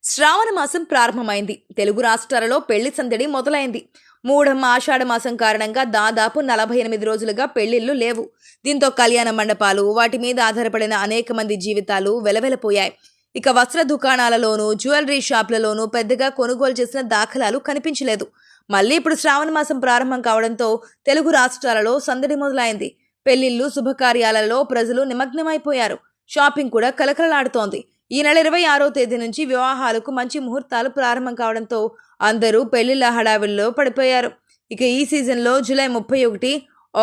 శ్రావణ మాసం ప్రారంభమైంది. తెలుగు రాష్ట్రాలలో పెళ్లి సందడి మొదలైంది. మూఢమ్మ ఆషాఢ మాసం కారణంగా దాదాపు 48 రోజులుగా పెళ్లిళ్లు లేవు. దీంతో కళ్యాణ మండపాలు, వాటి మీద ఆధారపడిన అనేక మంది జీవితాలు వెలవెలపోయాయి. ఇక వస్త్ర దుకాణాలలోనూ, జ్యువెలరీ షాపులలోనూ పెద్దగా కొనుగోలు చేసిన దాఖలాలు కనిపించలేదు. మళ్ళీ ఇప్పుడు శ్రావణ మాసం ప్రారంభం కావడంతో తెలుగు రాష్ట్రాలలో సందడి మొదలైంది. పెళ్లిళ్లు, శుభకార్యాలలో ప్రజలు నిమగ్నమైపోయారు. షాపింగ్ కూడా కలకలలాడుతోంది. ఈ నెల 26వ తేదీ నుంచి వివాహాలకు మంచి ముహూర్తాలు ప్రారంభం కావడంతో అందరూ పెళ్లిళ్ల హడావిడిలో పడిపోయారు. ఇక ఈ సీజన్లో జూలై 31,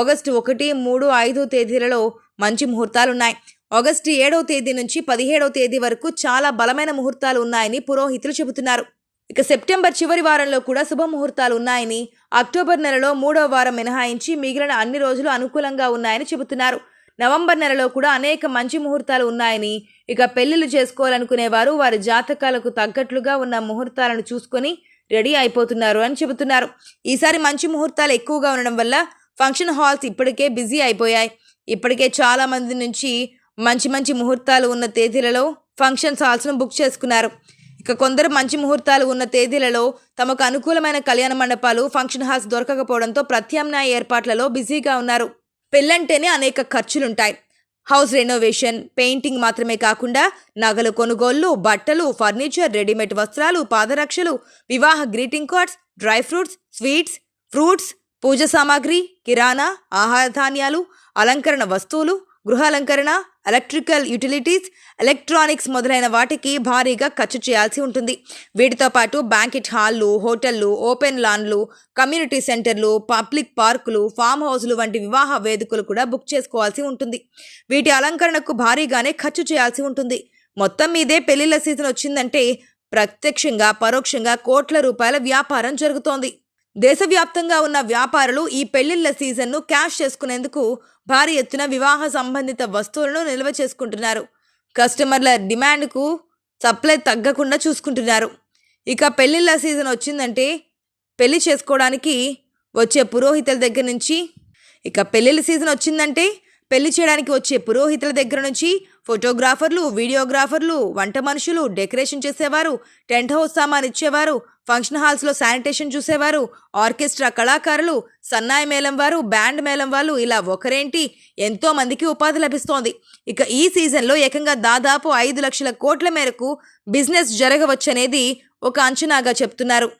ఆగస్టు 1, 3, 5 తేదీలలో మంచి ముహూర్తాలున్నాయి. ఆగస్టు 7వ తేదీ నుంచి 17వ తేదీ వరకు చాలా బలమైన ముహూర్తాలు ఉన్నాయని పురోహితులు చెబుతున్నారు. ఇక సెప్టెంబర్ చివరి వారంలో కూడా శుభ ముహూర్తాలు ఉన్నాయని, అక్టోబర్ నెలలో 3వ వారం మినహాయించి మిగిలిన అన్ని రోజులు అనుకూలంగా ఉన్నాయని చెబుతున్నారు. నవంబర్ నెలలో కూడా అనేక మంచి ముహూర్తాలు ఉన్నాయని, ఇక పెళ్లిళ్లు చేసుకోవాలనుకునేవారు వారి జాతకాలకు తగ్గట్లుగా ఉన్న ముహూర్తాలను చూసుకొని రెడీ అయిపోతున్నారు అని చెబుతున్నారు. ఈసారి మంచి ముహూర్తాలు ఎక్కువగా ఉండడం వల్ల ఫంక్షన్ హాల్స్ ఇప్పటికే బిజీ అయిపోయాయి. ఇప్పటికే చాలా మంది నుంచి మంచి ముహూర్తాలు ఉన్న తేదీలలో ఫంక్షన్ హాల్స్ను బుక్ చేసుకున్నారు. ఇక కొందరు మంచి ముహూర్తాలు ఉన్న తేదీలలో తమకు అనుకూలమైన కళ్యాణ మండపాలు, ఫంక్షన్ హాల్స్ దొరకకపోవడంతో ప్రత్యామ్నాయ ఏర్పాట్లలో బిజీగా ఉన్నారు. పెళ్ళంటేనే అనేక ఖర్చులుంటాయి. హౌస్ రెనోవేషన్, పెయింటింగ్ మాత్రమే కాకుండా నగలు కొనుగోళ్లు, బట్టలు, ఫర్నిచర్, రెడీమేడ్ వస్త్రాలు, పాదరక్షలు, వివాహ greeting cards, dry fruits, sweets, fruits, puja సామాగ్రి, కిరాణా, ఆహార ధాన్యాలు, అలంకరణ వస్తువులు, గృహాలంకరణ, ఎలక్ట్రికల్ యూటిలిటీస్, ఎలక్ట్రానిక్స్ మొదలైన వాటికి భారీగా ఖర్చు చేయాల్సి ఉంటుంది. వీటితో పాటు బ్యాంకెట్ హాల్లు, హోటళ్లు, ఓపెన్ లాన్లు, కమ్యూనిటీ సెంటర్లు, పబ్లిక్ పార్కులు, ఫామ్ హౌస్లు వంటి వివాహ వేదికలు కూడా బుక్ చేసుకోవాల్సి ఉంటుంది. వీటి అలంకరణకు భారీగానే ఖర్చు చేయాల్సి ఉంటుంది. మొత్తం మీదే పెళ్లిళ్ల సీజన్ వచ్చిందంటే ప్రత్యక్షంగా, పరోక్షంగా కోట్ల రూపాయల వ్యాపారం జరుగుతోంది. దేశవ్యాప్తంగా ఉన్న వ్యాపారులు ఈ పెళ్లిళ్ల సీజన్ను క్యాష్ చేసుకునేందుకు భారీ ఎత్తున వివాహ సంబంధిత వస్తువులను నిల్వ చేసుకుంటున్నారు. కస్టమర్ల డిమాండ్కు సప్లై తగ్గకుండా చూసుకుంటున్నారు. ఇక పెళ్లిళ్ల సీజన్ వచ్చిందంటే పెళ్లి చేసుకోవడానికి వచ్చే పురోహితుల దగ్గర నుంచి పెళ్లి చేయడానికి వచ్చే పురోహితుల దగ్గర నుంచి ఫోటోగ్రాఫర్లు, వీడియోగ్రాఫర్లు, వంట మనుషులు, డెకరేషన్ చేసేవారు, టెంట్ హౌస్ సామాన్ ఇచ్చేవారు, ఫంక్షన్ హాల్స్లో శానిటేషన్ చూసేవారు, ఆర్కెస్ట్రా కళాకారులు, సన్నాయి మేళం వారు, బ్యాండ్ మేళం వాళ్ళు, ఇలా ఒకరేంటి ఎంతో మందికి ఉపాధి లభిస్తోంది. ఇక ఈ సీజన్లో ఏకంగా దాదాపు 5 లక్షల కోట్ల మేరకు బిజినెస్ జరగవచ్చనేది ఒక అంచనాగా చెప్తున్నారు.